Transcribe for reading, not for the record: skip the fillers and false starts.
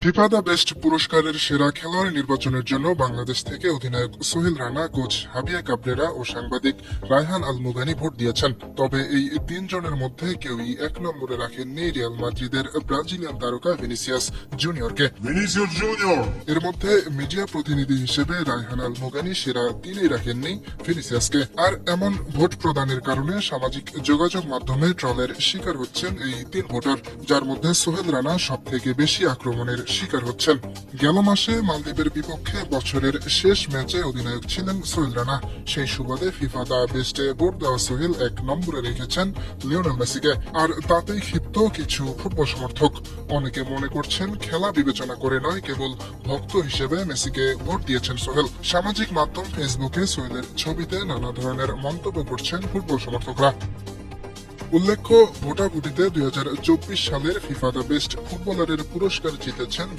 FIFA the best পুরস্কারের সেরা খেলোয়াড় নির্বাচনের জন্য বাংলাদেশ থেকে অধিনায়ক সোহেল রানা, কোচ হাবিয়া কাবরেরা ও সাংবাদিক রায়হান আল মুগানি ভোট দিয়েছেন। তবে এই তিনজনের মধ্যে কেউই এক নম্বরে রাখেননি রিয়াল মাদ্রিদের ব্রাজিলিয়ান তারকা ভিনিসিয়াস জুনিয়রকে। এর মধ্যে মিডিয়া প্রতিনিধি হিসেবে রায়হান আল মুগানি সেরা তিনেই রাখেননি ভিনিসিয়াসকে। আর এমন ভোট প্রদানের কারণে সামাজিক যোগাযোগ মাধ্যমে ট্রলের শিকার হচ্ছেন এই তিন ভোটার, যার মধ্যে সোহেল রানা সব থেকে বেশি আক্রমণের শিকার হচ্ছেন। গেল মাসে মালদ্বীপের বিপক্ষে বছরের শেষ ম্যাচে অধিনায়ক ছিলেন সোহেল রানা। সেই সুবাদে ফিফা দা বেস্টে ভোট দেওয়া সোহেল এক নম্বরে রেখেছেন লিওনেল মেসিকে। আর তাতেই ক্ষিপ্ত কিছু ফুটবল সমর্থক। অনেকে মনে করছেন খেলা বিবেচনা করে নয়, কেবল ভক্ত হিসেবে মেসিকে ভোট দিয়েছেন সোহেল। সামাজিক মাধ্যম ফেসবুকে সোহেলের ছবিতে নানা ধরনের মন্তব্য করছেন ফুটবল সমর্থকরা। উল্লেখ্য, ভোটাভুটিতে 2024 সালের ফিফা দ্য বেস্ট ফুটবলারের পুরস্কার জিতেছেন